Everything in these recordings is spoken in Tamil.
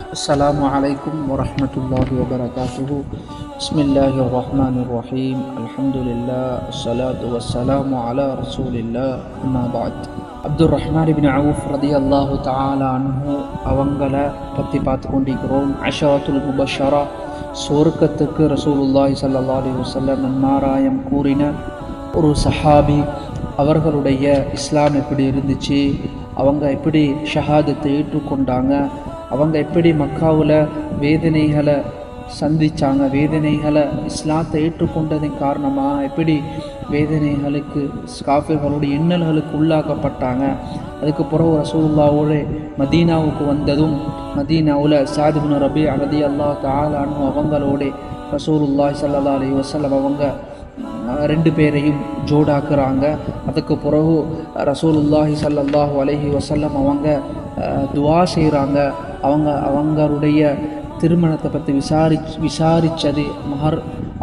السلام عليكم ورحمة الله وبركاته. بسم الله الرحمن الرحيم. الحمد لله والصلاة والسلام على رسول الله. أما بعد. அப்துர் ரஹ்மான் இப்னு அவுஃப் ரதியல்லாஹு தஆலா அன்ஹு அவங்கள பற்றி பார்த்து கொண்டிருக்கிறோம். அஷரத்துல் முபஷரா, சொர்க்கத்துக்கு ரசூலுல்லாஹி ஸல்லல்லாஹு அலைஹி வஸல்லம் நன்மாராயம் கூறின ஒரு சஹாபி. அவர்களுடைய இஸ்லாம் எப்படி இருந்துச்சு, அவங்க எப்படி ஷஹாதத்தை ஏற்றுக்கொண்டாங்க, அவங்க எப்படி மக்காவில் வேதனைகளை சந்தித்தாங்க, வேதனைகளை இஸ்லாத்தை ஏற்றுக்கொண்டதன் காரணமாக எப்படி வேதனைகளுக்கு காஃபிர்களுடைய இன்னல்களுக்கு உள்ளாக்கப்பட்டாங்க. அதுக்கு பிறகு ரசூலுல்லாஹோட மதீனாவுக்கு வந்ததும் மதீனாவில் சாத் இப்னு ரபீ ரலியல்லாஹு தஆலா அன்ஹு அவங்களோட ரசூலுல்லாஹி ஸல்லல்லாஹு அலைஹி வஸல்லம் அவங்க ரெண்டு பேரையும் ஜோடாக்குறாங்க. அதுக்கு பிறகு ரசூலுல்லாஹி ஸல்லல்லாஹு அலைஹி வஸல்லம் அவங்க துவா செய்கிறாங்க. அவங்களுடைய திருமணத்தை பற்றி விசாரித்தது,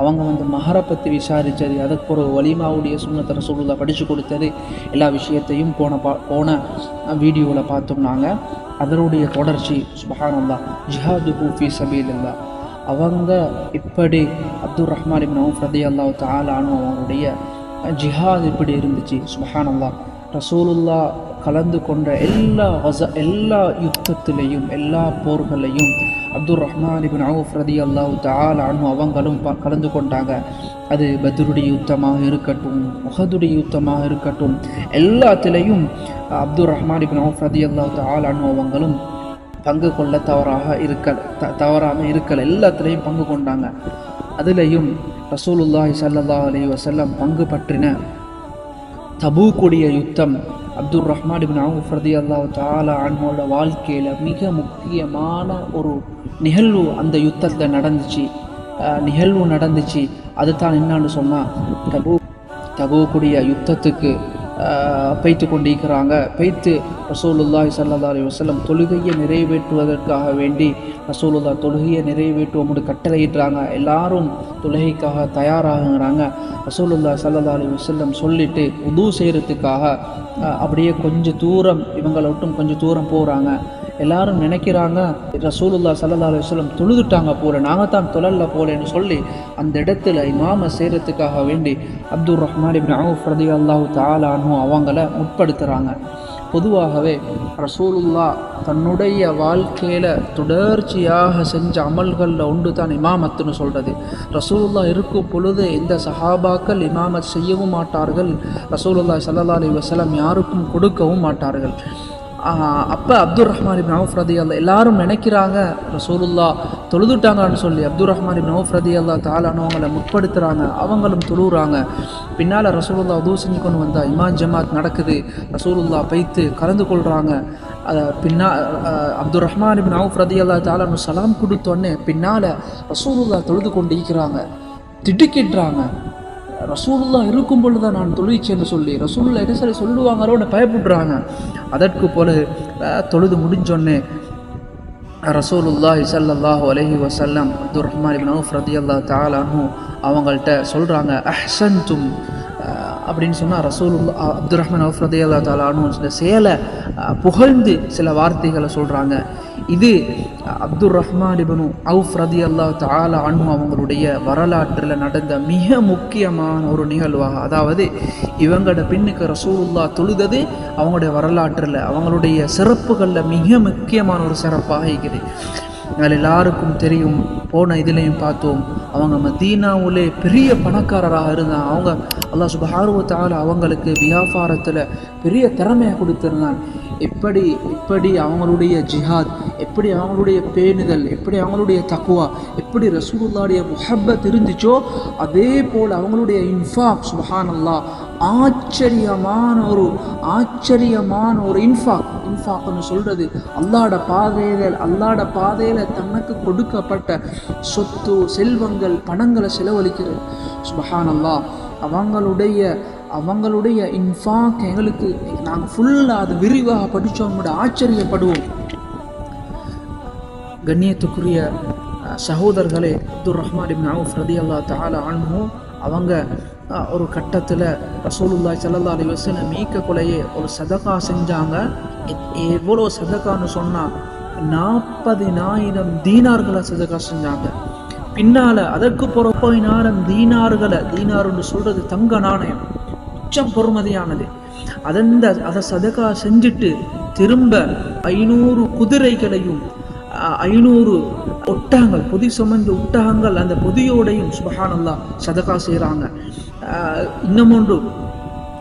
அவங்க மஹரை பற்றி விசாரித்தது, அதுக்கு ஒரு வலிமாவுடைய சுன்னத்தை ரசூலுல்லாஹ் படித்து கொடுத்தது, எல்லா விஷயத்தையும் போன வீடியோவில் பார்த்தோம் நாங்கள். அதனுடைய தொடர்ச்சி சுப்ஹானல்லாஹ், ஜிஹாதுஹு ஃபீ ஸபீலில்லாஹ். அவங்க இப்படி அப்துர் ரஹ்மான் இப்னு அவுஃப் ரலியல்லாஹு தஆலா அன்ஹு அவங்களுடைய ஜிஹாத் இப்படி இருந்துச்சு. சுப்ஹானல்லாஹ், ரசூலுல்லாஹ் கலந்து கொண்ட எல்லா யுத்தத்திலையும் எல்லா போர்களையும் அப்துர் ரஹ்மான் இப்னு அவுஃப் ரலியல்லாஹு தஆலா அன்ஹு அவங்களும் கலந்து கொண்டாங்க. அது பத்ருடைய யுத்தமாக இருக்கட்டும், உஹதுடைய யுத்தமாக இருக்கட்டும், எல்லாத்திலையும் அப்துர் ரஹ்மான் இப்னு அவுஃப் ரலியல்லாஹு தஆலா அன்ஹு அவங்களும் பங்கு கொள்ள தவறாமல் இருக்கல, எல்லாத்துலேயும் பங்கு கொண்டாங்க. அதுலேயும் ரசூலுல்லாஹி ஸல்லல்லாஹு அலைஹி வஸல்லம் பங்கு பற்றின தபூக்குடைய யுத்தம் அப்துர் ரஹ்மான் இப்னு அவுஃப் ரலியல்லாஹு தஆலா அன்ஹுவோட வாழ்க்கையில் மிக முக்கியமான ஒரு நிகழ்வு அந்த யுத்தத்தில் நடந்துச்சு. அதுதான் என்னன்னு சொன்னால், தபூக்குடைய யுத்தத்துக்கு பைத்து கொண்டிருக்கிறாங்க. பைத்து ரசூலுல்லாஹி ஸல்லல்லாஹு அலைஹி வஸல்லம் தொழுகையை நிறைவேற்றுவதற்காக வேண்டி ரசூலுல்லாஹ் தொழுகையை நிறைவேற்றுவோம்னு கட்டளையிடுறாங்க. எல்லாரும் தொழுகைக்காக தயாராகுறாங்க. ரசூலுல்லாஹி ஸல்லல்லாஹு அலைஹி வஸல்லம் சொல்லிட்டு உது செய்கிறதுக்காக அப்படியே கொஞ்சம் தூரம் இவங்களை விட்டும் கொஞ்சம் தூரம் போகிறாங்க. எல்லாரும் நினைக்கிறாங்க ரசூலுல்லாஹி ஸல்லல்லாஹு அலைஹி வஸல்லம் தொழுதுட்டாங்க போல, நாங்கள் தான் தொழல்ல போலேன்னு சொல்லி அந்த இடத்துல இமாம செய்கிறதுக்காக வேண்டி அப்துர் ரஹ்மான் இப்னு அவுஃப் ரலியல்லாஹு தஆலா அன்ஹு அவங்கள முற்படுத்துகிறாங்க. பொதுவாகவே ரசூலுல்லாஹ் தன்னுடைய வாழ்க்கையில் தொடர்ச்சியாக செஞ்ச அமல்களில் ஒன்று தான் இமாமத்துன்னு சொல்கிறது. ரசூலுல்லாஹ் இருக்கும் பொழுது இந்த சஹாபாக்கள் இமாமத் செய்யவும் மாட்டார்கள், ரசூலுல்லாஹி ஸல்லல்லாஹு அலைஹி வஸல்லம் யாருக்கும் கொடுக்கவும் மாட்டார்கள். அப்போ அப்துர் ரஹ்மான் இப்னு அவுஃப் ரலியல்லாஹு எல்லாரும் நினைக்கிறாங்க ரசூலுல்லாஹ் தொழுதுட்டாங்கன்னு சொல்லி அப்துர் ரஹ்மான் இப்னு அவுஃப் ரலியல்லாஹு தஆலா அவங்களை முற்படுத்துகிறாங்க. அவங்களும் தொழுகிறாங்க. பின்னால் ரசூலுல்லாஹ் உது செஞ்சு கொண்டு வந்தால் இமாம் ஜமாத் நடக்குது. ரசூலுல்லாஹ் பைத்து கலந்து கொள்கிறாங்க. அப்துர் ரஹ்மான் இப்னு அவுஃப் ரலியல்லாஹு தஆலா சலாம் கொடுத்தோடனே பின்னால் ரசூலுல்லாஹ் தொழுது கொண்டு இருக்கிறாங்க. திடுக்கிடுறாங்க. ரசூலுல்லாஹ் இருக்கும் பொழுது தான் நான் தொழுவிச்சேன்னு சொல்லி ரசூலுல்லாஹ் என்ன சரி சொல்லுவாங்களோன்னு பயப்படுறாங்க. அதற்கு போல தொழுது முடிஞ்சோடனே ரசூலுல்லாஹி ஸல்லல்லாஹு அலைஹி வஸல்லம் அப்துர் ரஹ்மான் இப்னு அவுஃப் ரலியல்லாஹு தஆலா அன்ஹு அவங்கள்ட்ட சொல்கிறாங்க, அஹ்சன்தும் அப்படின்னு சொன்னால் ரசூலுல்லாஹ் அப்துர் ரஹ்மான் அவுஃப் ரலியல்லாஹு தஆலா அன்ஹு இந்த செயலை புகழ்ந்து சில வார்த்தைகளை சொல்கிறாங்க. இது அப்துர் ரஹ்மான் இப்னு அவுஃப் ரலியல்லாஹு தஆலா அன்ஹு அவங்களுடைய வரலாற்றில் நடந்த மிக முக்கியமான ஒரு நிகழ்வாக, அதாவது இவங்களோட பின்னுக்கு ரசூலுல்லாஹ் தொழுதது அவங்களுடைய வரலாற்றில் அவங்களுடைய சிறப்புகளில் மிக முக்கியமான ஒரு சிறப்பாக இருக்குது. அதில் எல்லாருக்கும் தெரியும், போன இதுலேயும் பார்த்தோம், அவங்க மதீனாவுலே பெரிய பணக்காரராக இருந்தாங்க. அவங்க அல்லாஹ் சுப்ஹானஹு வ தஆலா அவங்களுக்கு வியாபாரத்தில் பெரிய திறமையை கொடுத்துருந்தாங்க. எப்படி அவங்களுடைய ஜிஹாத், எப்படி அவங்களுடைய பேணுதல், எப்படி அவங்களுடைய தக்வா, எப்படி ரசூலுல்லாஹ்வுடைய முஹப்பத் இருந்துச்சோ அதே போல் அவங்களுடைய இன்ஃபாக் சுப்ஹானல்லாஹ் ஆச்சரியமான ஒரு இன்ஃபாக்னு சொல்கிறது அல்லாஹ்வோட பாதையில் தனக்கு கொடுக்கப்பட்ட சொத்து செல்வங்கள் பணங்களை செலவழிக்கிறது. சுப்ஹானல்லாஹ், அவங்களுடைய இன்ஃபாக் எங்களுக்கு நாங்கள் ஃபுல்லாக அது விரிவாக படித்தவங்களோட ஆச்சரியப்படுவோம். கண்ணியத்துக்குரிய சகோதரர்களே, அப்துர் ரஹ்மான் இப்னு அவுஃப் ரலியல்லாஹு தஆலா அன்ஹு அவங்க ஒரு கட்டத்தில் ரசூலுல்லாஹி ஸல்லல்லாஹு அலைஹி வஸல்லம் மீக்க கொலையே ஒரு சதகா செஞ்சாங்க. எவ்வளோ சதகான்னு சொன்னால் 40,000 தீனார்களை சதகா செஞ்சாங்க. பின்னால அதற்கு 40,000 தீனார்களை, தீனார்னு சொல்றது தங்க நாணயம், உச்சம் பொறுமதியானது, அதை சதகா செஞ்சுட்டு திரும்ப 500 குதிரைகளையும் 500 ஒட்டகங்கள், பொதி சுமந்த ஒட்டகங்கள், அந்த பொதியோடையும் சுப்ஹானல்லாஹ் சதகா செய்கிறாங்க. இன்னும் ஒன்று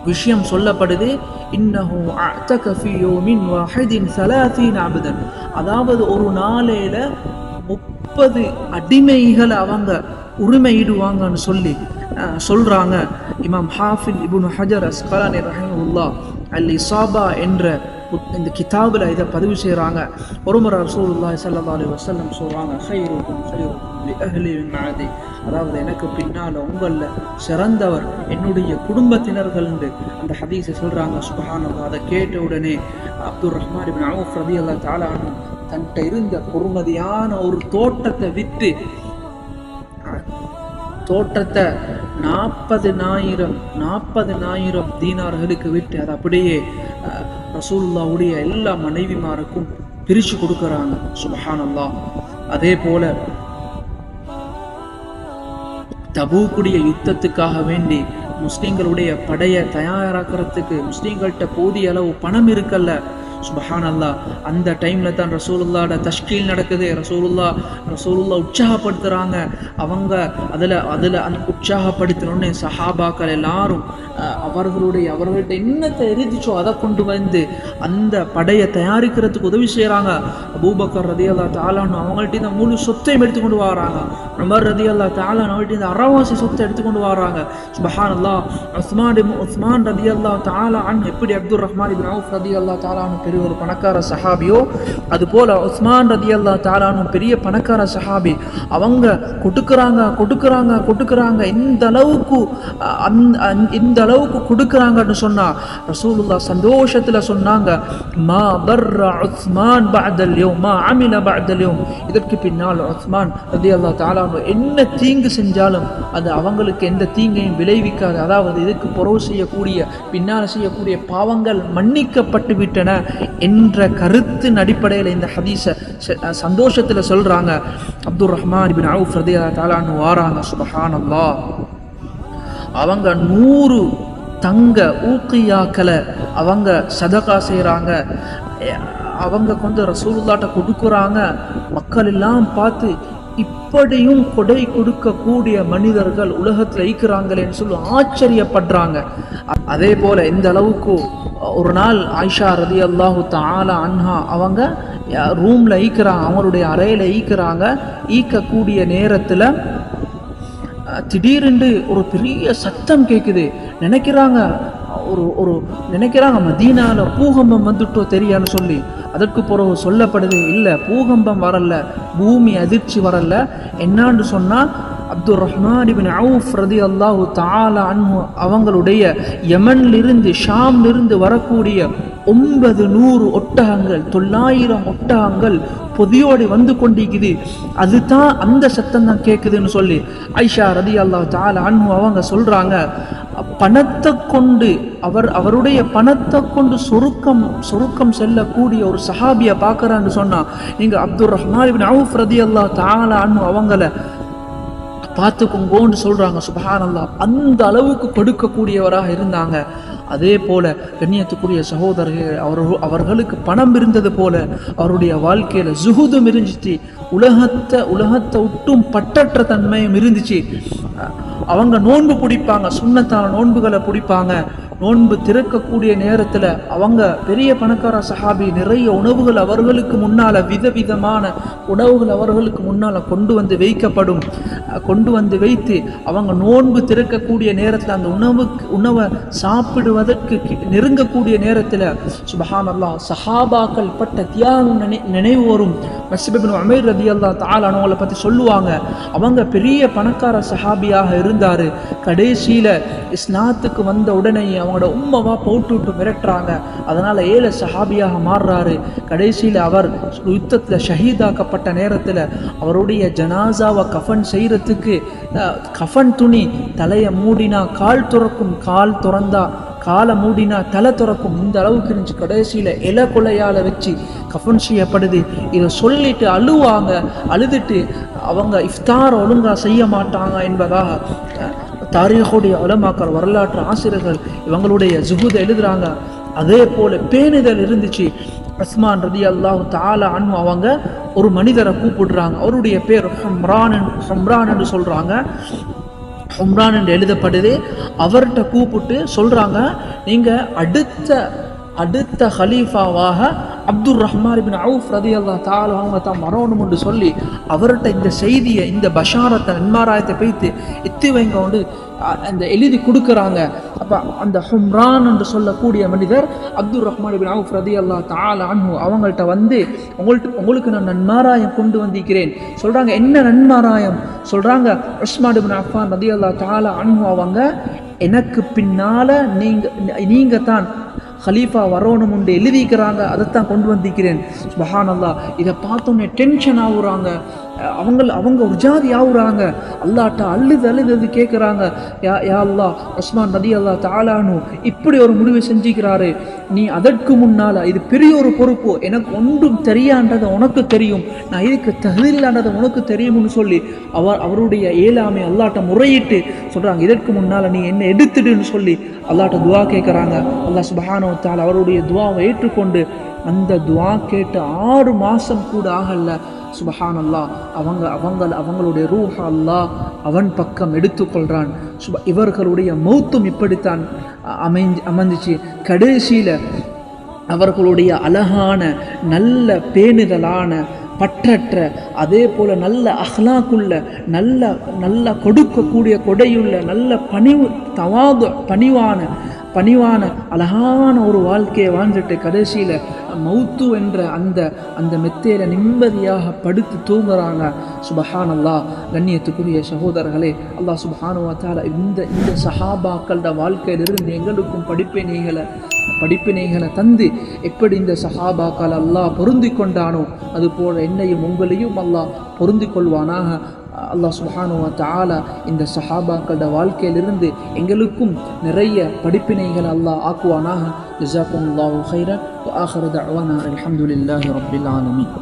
விஷயம் சொல்லப்படுது, இன்னஹு அஅதக ஃபீ யௌமின் வாஹிதின் 30 அப்தன், அதாவது ஒரு நாளையில 30 அடிமைகளை அவங்க உரிமையிடுவாங்கன்னு சொல்லி சொல்றாங்க. இமாம் ஹாஃபிஸ் இப்னு ஹஜர் அஸ்கலானி ரஹிமஹுல்லாஹ் அல் இஸாபா என்ற இந்த கிதாபில் இதை பதிவு செய்கிறாங்க. ஒருமுறை ரசூலுல்லாஹி ஸல்லல்லாஹு அலைஹி வஸல்லம் சொல்கிறாங்க, ഖൈറുകും ഖൈറുകും லிஅஹ்லி மின் பஅதி, அதாவது எனக்கு பின்னால் உங்களில் சிறந்தவர் என்னுடைய குடும்பத்தினர்கள் என்று அந்த ஹதீஸை சொல்கிறாங்க. சுப்ஹானல்லாஹ். அதை கேட்ட உடனே அப்துர் ரஹ்மான் இப்னு அவுஃப் ரலியல்லாஹு தஆலா அன்ஹு தன்கிட்ட இருந்த பொறுமதியான ஒரு தோட்டத்தை விற்று, தோட்டத்தை 40,000 தீனார்களுக்கு விட்டு அதை அப்படியே ரசூலுல்லாஹ்வுடைய எல்லா மனைவிமாருக்கும் பிரித்து கொடுக்குறாங்க. சுப்ஹானல்லாஹ். அதே போல தபூக்குடைய யுத்தத்துக்காக வேண்டி முஸ்லீம்களுடைய படையை தயாராக்கிறதுக்கு முஸ்லீம்கள்கிட்ட போதிய அளவு பணம் இருக்கல்ல. சுப்ஹானல்லாஹ். அந்த டைம்ல தான் ரசூலுல்லாஹ்ட தஷ்கீல் நடக்குது. ரசூலுல்லாஹ் உற்சாகப்படுத்துறாங்க. அவங்க அதில் அந்த உற்சாகப்படுத்தினோடனே சஹாபாக்கள் எல்லாரும் அவர்கள்ட்ட என்னத்தை எரிஞ்சிச்சோ அதை கொண்டு வந்து அந்த படையை தயாரிக்கிறதுக்கு உதவி செய்கிறாங்க. அபூபக்கர் ரலியல்லாஹு தஆலா அவங்கள்ட்ட இந்த முழு சொத்தையும் எடுத்துக்கொண்டு வராங்க. உமர் ரலியல்லாஹு தஆலா அவங்கள்ட்ட இந்த அரைவாசி சொத்தை எடுத்துக்கொண்டு வராங்க. சுப்ஹானல்லாஹ். உஸ்மான் ரலியல்லாஹு தஆலா அன்ஹு எப்படி அப்துர் ரஹ்மான் இப்னு அவுஃப் ரலியல்லாஹு தஆலா பெரிய ஒரு பணக்கார சஹாபியோ, அதுபோல உஸ்மான் ரலியல்லாஹு தஆலா பெரிய பணக்கார சஹாபி. அவங்க கொடுக்குறாங்க. இந்த அளவுக்கு கொடுக்குறாங்கன்னு சொன்னா ரசூலுல்லாஹ் சந்தோஷத்துல சொன்னாங்க, மா பர்ர உஸ்மான் பஅதல் யௌம் மா அமில பஅதல் யௌம், இதற்கு பின்னால் உஸ்மான் ரலியல்லாஹு தஆலா என்ன தீங்கு செஞ்சாலும் அது அவங்களுக்கு எந்த தீங்கையும் விளைவிக்காது. அதாவது இதுக்கு புறவு செய்யக்கூடிய பின்னால் செய்யக்கூடிய பாவங்கள் மன்னிக்கப்பட்டு விட்டன என்ற கருத்தின் அடிப்படையில் இந்த ஹதீஸை சந்தோஷத்துல சொல்றாங்க. அப்துர் ரஹ்மான் இப்னு அவுஃப் ரலியல்லாஹு தஆலா அன்ஹு வாராங்க. சுப்ஹானல்லாஹ். அவங்க 100 தங்க ஊக்கியாக்களை அவங்க சதகா செய்கிறாங்க. அவங்க கொண்டு ரசூலுல்லாஹ்ட்ட கொடுக்குறாங்க. மக்கள் எல்லாம் பார்த்து, இப்படியும் கொடை கொடுக்கக்கூடிய மனிதர்கள் உலகத்தில் இருக்கிறாங்களேன்னு சொல்லி ஆச்சரியப்படுறாங்க. அதே போல இந்த அளவுக்கு ஒரு நாள் ஆயிஷா ரலியல்லாஹு தஆலா அன்ஹா அவங்க ரூம்ல ஈக்கிறாங்க, அவங்களுடைய அறையில ஈக்கக்கூடிய நேரத்தில் திடீரென்று ஒரு பெரிய சத்தம் கேட்குது. நினைக்கிறாங்க மதீனால பூகம்பம் வந்துட்டோ தெரியான்னு சொல்லி. அதற்கு பிறகு சொல்லப்படுது, இல்லை பூகம்பம் வரல, பூமி அதிர்ச்சி வரல. என்னான்னு சொன்னா அப்துர் ரஹ்மான் இப்னு அவுஃப் ரலியல்லாஹு தஆலா அன்ஹு அவங்களுடைய யமன்லிருந்து ஷாம்லிருந்து வரக்கூடிய 900 ஒட்டகங்கள் 900 ஒட்டகங்கள் பொதியோடு வந்து கொண்டிருக்குது. அதுதான் அந்த சத்தம் தான் கேட்குதுன்னு சொல்லி ஆயிஷா ரலியல்லாஹு தஆலா அன்ஹு அவங்க சொல்றாங்க, பணத்தை கொண்டு அவருடைய பணத்தை கொண்டு சொருக்கம் செல்லக்கூடிய ஒரு சஹாபியை பார்க்கறான்னு சொன்னா நீங்க அப்துர் ரஹ்மான் இப்னு அவுஃப் ரலியல்லாஹு தஆலா அன்ஹு அவங்கள பார்த்துக்கோங்கன்னு சொல்றாங்க. சுப்ஹானல்லாஹ். அந்த அளவுக்கு கொடுக்கக்கூடியவராக இருந்தாங்க. அதே போல கண்ணியத்துக்குரிய சகோதரர்கள், அவர்களுக்கு பணம் இருந்தது போல அவருடைய வாழ்க்கையில ஜுஹூதும் இருந்துச்சு, உலகத்தை விட்டும் பற்றற்ற தன்மையும் இருந்துச்சு. அவங்க நோன்பு பிடிப்பாங்க, சுன்னத்தான நோன்புகளை பிடிப்பாங்க. நோன்பு திறக்கக்கூடிய நேரத்தில் அவங்க பெரிய பணக்கார சஹாபி, நிறைய உணவுகள் அவர்களுக்கு முன்னால், விதவிதமான உணவுகள் அவர்களுக்கு முன்னால் கொண்டு வந்து வைத்து அவங்க நோன்பு திறக்கக்கூடிய நேரத்தில் அந்த உணவை சாப்பிடுவதற்கு நெருங்கக்கூடிய நேரத்தில் சுப்ஹானல்லாஹ் சஹாபாக்கள் பட்ட தியாகம் நினைவு வரும். மஸ்இப் இப்னு உமைர் ரலியல்லாஹு தஆலா அவங்களை பற்றி சொல்லுவாங்க, அவங்க பெரிய பணக்கார சஹாபியாக இருந்தார். கடைசியில் இஸ்லாத்துக்கு வந்த உடனே அவங்களோட உம்மவா போட்டு மிரட்டுறாங்க. அதனால் 7 சஹாபியாக மாறுறாரு. கடைசியில் அவர் யுத்தத்தில் ஷஹீதாக்கப்பட்ட நேரத்தில் அவருடைய ஜனாசாவை கஃபன் செய்கிறதுக்கு கஃபன் துணி தலையை மூடினா கால் துறக்கும், கால் துறந்தா காலை மூடினா தலை துறக்கும், இந்த அளவுக்கு இருந்துச்சு. கடைசியில் இலை கொலையால் வச்சு கஃன் செய்யப்படுது. இதை சொல்லிட்டு அழுவாங்க. அழுதுட்டு அவங்க இஃப்தார் ஒழுங்காக செய்ய மாட்டாங்க என்பதாக தாரீகுடைய உலமாக்கள், வரலாற்று ஆசிரியர்கள் இவங்களுடைய ஜுஹூதை எழுதுறாங்க. அதே போல பேணுதல் இருந்துச்சு. உஸ்மான் ரலியல்லாஹு தஆலா அன்ஹு அவங்க ஒரு மனிதரை கூப்பிடுறாங்க. அவருடைய பேர் ஹும்ரான் என்று சொல்றாங்க. ஹும்ரான் என்று எழுதப்படுது. அவர்கிட்ட கூப்பிட்டு சொல்றாங்க, நீங்க அடுத்த ஹலீஃபாவாக அப்துர் ரஹ்மான் இப்னு அவுஃப் ரலியல்லாஹு தஆலா அவங்க தான் வரணும் என்று சொல்லி அவர்கிட்ட இந்த செய்தியை, இந்த பஷாரத்தை, நன்மாராயத்தை வைத்து எத்தி வைங்க கொண்டு அந்த எழுதி கொடுக்குறாங்க. அப்போ அந்த ஹும்ரான் என்று சொல்லக்கூடிய மனிதர் அப்துர் ரஹ்மான் இப்னு அவுஃப் ரலியல்லாஹு தஆலா அன்ஹு அவங்கள்ட்ட வந்து உங்களுக்கு நான் நன்மாராயம் கொண்டு வந்திருக்கிறேன் சொல்கிறாங்க. என்ன நன்மாராயம் சொல்கிறாங்க? உஸ்மான் இப்னு அஃபான் ரலியல்லாஹு தஆலா அன்ஹு அவங்க எனக்கு பின்னால் நீங்கள் தான் ஹலீஃபா வரணும் உண்டு எழுதிக்கிறாங்க, அதைத்தான் கொண்டு வந்திருக்கிறேன். சுப்ஹானல்லாஹ். இதை பார்த்தோன்னே டென்ஷன் ஆகுறாங்க. அவங்க ஒரு ஜாதி ஆகுறாங்க. அல்லாட்ட அழுது கேட்குறாங்க, யா அல்லாஹ், உஸ்மான் ரலியல்லாஹு தஆலா அன்ஹு இப்படி ஒரு முடிவை செஞ்சுக்கிறாரு, நீ அதற்கு முன்னால் இது பெரிய ஒரு பொறுப்பு, எனக்கு ஒன்றும் தெரியாண்டதை உனக்கு தெரியும், நான் இதுக்கு தகுதியில்லாண்டதை உனக்கு தெரியும்னு சொல்லி அவருடைய ஏழாமை அல்லாட்ட முறையிட்டு சொல்கிறாங்க, இதற்கு முன்னால் நீ என்ன எடுத்துடுன்னு சொல்லி அல்லாட்ட துவா கேட்குறாங்க. அல்லாஹ் சுப்ஹானஹு வ தஆலா அவருடைய துவாவை ஏற்றுக்கொண்டு அந்த துவா கேட்டு 6 மாதம் கூட ஆகல. சுப்ஹானல்லாஹ். அவங்களுடைய ரூஹ் அல்லாஹ் அவன் பக்கம் எடுத்துக்கொள்கிறான். இவர்களுடைய மௌத்தும் இப்படித்தான் அமைஞ்சிச்சு. கடைசியில் அவர்களுடைய அழகான நல்ல பேணுதலான பற்றற்ற, அதே போல் நல்ல அஹ்லாக்குள்ள, நல்ல கொடுக்கக்கூடிய கொடையுள்ள, நல்ல பணிவான அழகான ஒரு வாழ்க்கையை வாழ்ந்துட்டு கடைசியில் மௌத்து என்ற அந்த மெத்தையில நிம்மதியாக படுத்து தூங்குறாங்க. சுப்ஹானல்லாஹ். கண்ணியத்துக்குரிய சகோதரர்களே, அல்லாஹ் சுப்ஹானஹு வ தஆலா இந்த சஹாபாக்களோட வாழ்க்கையிலிருந்து எங்களுக்கும் படிப்பினைகளை தந்து எப்படி இந்த சஹாபாக்கள் அல்லாஹ் பொருந்தி கொண்டானோ அதுபோல என்னையும் உங்களையும் அல்லாஹ் பொருந்தி கொள்வானாக. அல்லாஹ் சுப்ஹானஹு வ தஆலா இந்த சஹாபாக்களோட வாழ்க்கையிலிருந்து எங்களுக்கும் நிறைய படிப்பினைகள் அல்லாஹ் ஆக்குவானாக. ஜஸாக்குமுல்லாஹு கைரன். வ ஆகிரு தஅவானா அல்ஹம்துலில்லாஹி ரப்பில் ஆலமீன்.